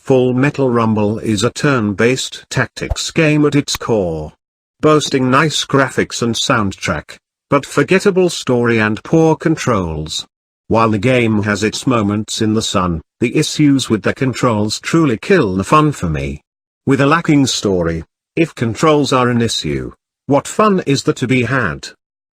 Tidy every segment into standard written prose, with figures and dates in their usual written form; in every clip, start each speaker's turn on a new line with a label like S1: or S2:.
S1: Full Metal Rumble is a turn-based tactics game at its core, boasting nice graphics and soundtrack, but forgettable story and poor controls. While the game has its moments in the sun, the issues with the controls truly kill the fun for me. With a lacking story, if controls are an issue, what fun is there to be had?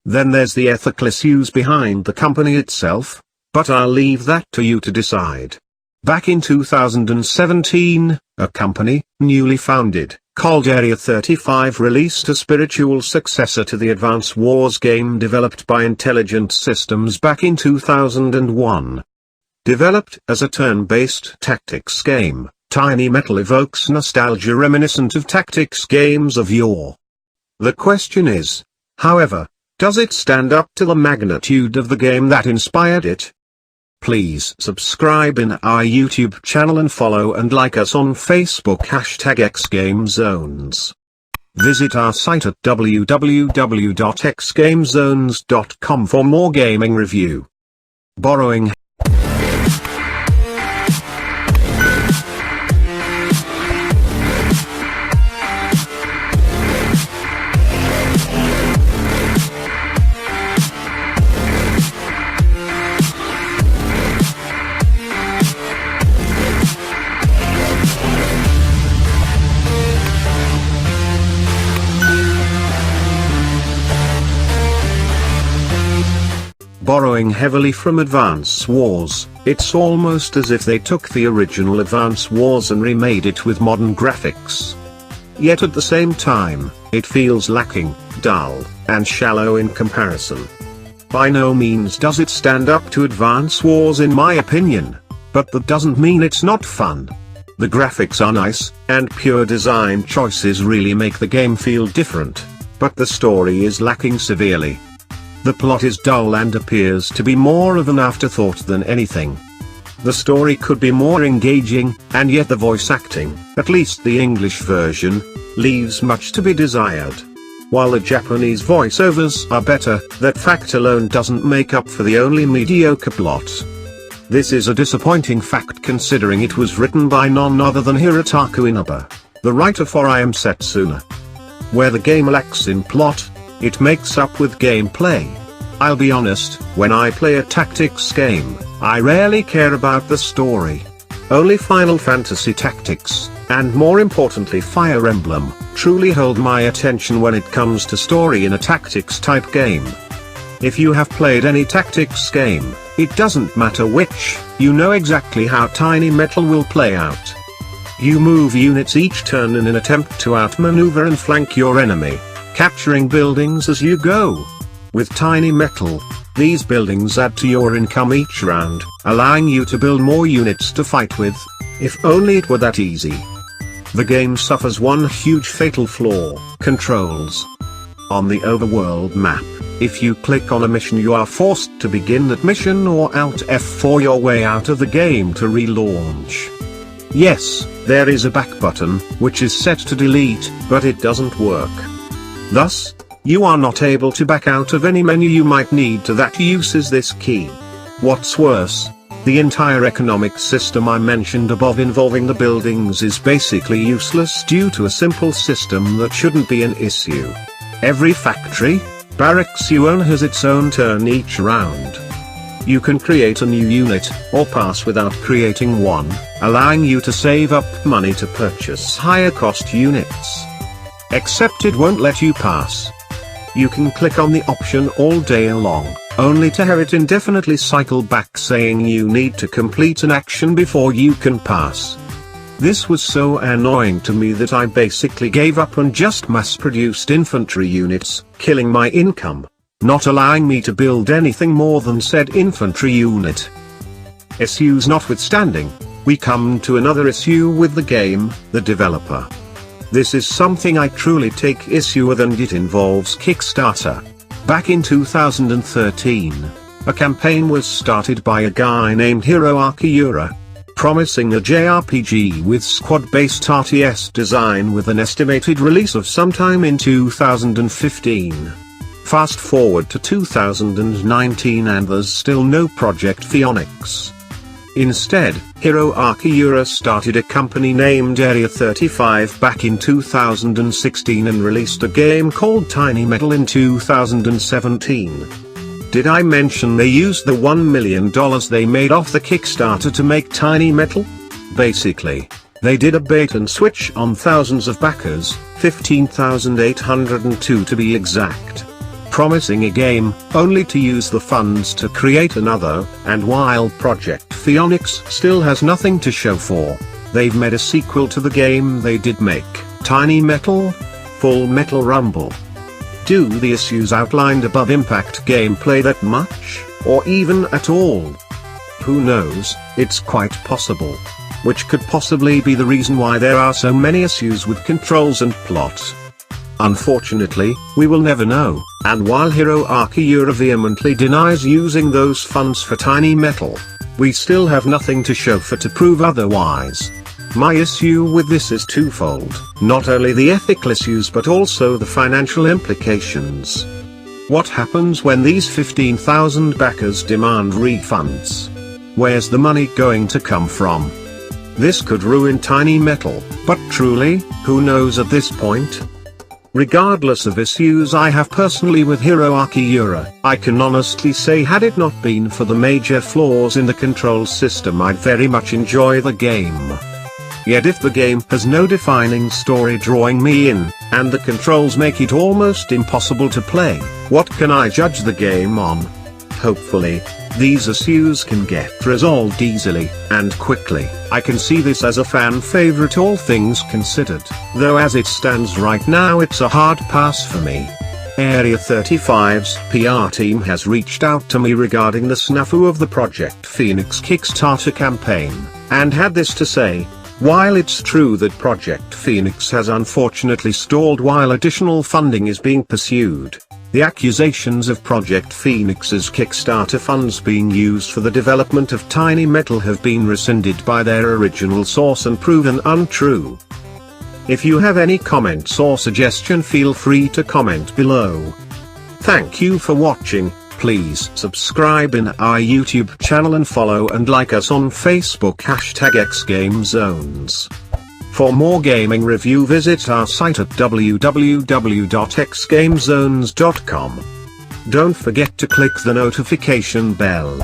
S1: Then there's the ethical issues behind the company itself, but I'll leave that to you to decide. Back in 2017, a company, newly founded, called Area 35 released a spiritual successor to the Advance Wars game developed by Intelligent Systems back in 2001. Developed as a turn-based tactics game, Tiny Metal evokes nostalgia reminiscent of tactics games of yore. The question is, however, does it stand up to the magnitude of the game that inspired it? Please subscribe in our YouTube channel and follow and like us on Facebook #xGameZones. Visit our site at www.xgamezones.com for more gaming review. Borrowing Borrowing heavily from Advance Wars, it's almost as if they took the original Advance Wars and remade it with modern graphics. Yet at the same time, it feels lacking, dull, and shallow in comparison. By no means does it stand up to Advance Wars in my opinion, but that doesn't mean it's not fun. The graphics are nice, and pure design choices really make the game feel different, but the story is lacking severely. The plot is dull and appears to be more of an afterthought than anything. The story could be more engaging, and yet the voice acting, at least the English version, leaves much to be desired. While the Japanese voiceovers are better, that fact alone doesn't make up for the only mediocre plot. This is a disappointing fact considering it was written by none other than Hirotaka Inaba, the writer for I Am Setsuna. Where the game lacks in plot, it makes up with gameplay. I'll be honest, when I play a tactics game, I rarely care about the story. Only Final Fantasy Tactics, and more importantly Fire Emblem, truly hold my attention when it comes to story in a tactics type game. If you have played any tactics game, it doesn't matter which, you know exactly how Tiny Metal will play out. You move units each turn in an attempt to outmaneuver and flank your enemy, capturing buildings as you go. With Tiny Metal, these buildings add to your income each round, allowing you to build more units to fight with. If only it were that easy. The game suffers one huge fatal flaw: controls. On the overworld map, if you click on a mission you are forced to begin that mission or Alt F4 your way out of the game to relaunch. Yes, there is a back button, which is set to delete, but it doesn't work. Thus, you are not able to back out of any menu you might need to that uses this key. What's worse, the entire economic system I mentioned above involving the buildings is basically useless due to a simple system that shouldn't be an issue. Every factory, barracks you own has its own turn each round. You can create a new unit, or pass without creating one, allowing you to save up money to purchase higher cost units. Except it won't let you pass. You can click on the option all day long, only to have it indefinitely cycle back saying you need to complete an action before you can pass. This was so annoying to me that I basically gave up and just mass-produced infantry units, killing my income, not allowing me to build anything more than said infantry unit. Issues notwithstanding, we come to another issue with the game, the developer. This is something I truly take issue with, and it involves Kickstarter. Back in 2013, a campaign was started by a guy named Hiroaki Ura, promising a JRPG with squad-based RTS design with an estimated release of sometime in 2015. Fast forward to 2019 and there's still no Project Phoenix. Instead, Hiroaki Ura started a company named Area 35 back in 2016 and released a game called Tiny Metal in 2017. Did I mention they used the $1 million they made off the Kickstarter to make Tiny Metal? Basically, they did a bait and switch on thousands of backers, 15,802 to be exact, promising a game, only to use the funds to create another, and while Project Phoenix still has nothing to show for, they've made a sequel to the game they did make, Tiny Metal, Full Metal Rumble. Do the issues outlined above impact gameplay that much, or even at all? Who knows, it's quite possible. Which could possibly be the reason why there are so many issues with controls and plot. Unfortunately, we will never know, and while Hiroaki Ura vehemently denies using those funds for Tiny Metal, we still have nothing to show for to prove otherwise. My issue with this is twofold, not only the ethical issues but also the financial implications. What happens when these 15,000 backers demand refunds? Where's the money going to come from? This could ruin Tiny Metal, but truly, who knows at this point? Regardless of issues I have personally with Hiroaki Ura, I can honestly say had it not been for the major flaws in the control system I'd very much enjoy the game. Yet if the game has no defining story drawing me in, and the controls make it almost impossible to play, what can I judge the game on? Hopefully, these issues can get resolved easily, and quickly. I can see this as a fan favorite all things considered, though as it stands right now it's a hard pass for me. Area 35's PR team has reached out to me regarding the snafu of the Project Phoenix Kickstarter campaign, and had this to say: while it's true that Project Phoenix has unfortunately stalled while additional funding is being pursued, the accusations of Project Phoenix's Kickstarter funds being used for the development of Tiny Metal have been rescinded by their original source and proven untrue. If you have any comments or suggestion, feel free to comment below. Thank you for watching. Please subscribe in our YouTube channel and follow and like us on Facebook #xGameZones. For more gaming review, visit our site at www.xgamezones.com. Don't forget to click the notification bell.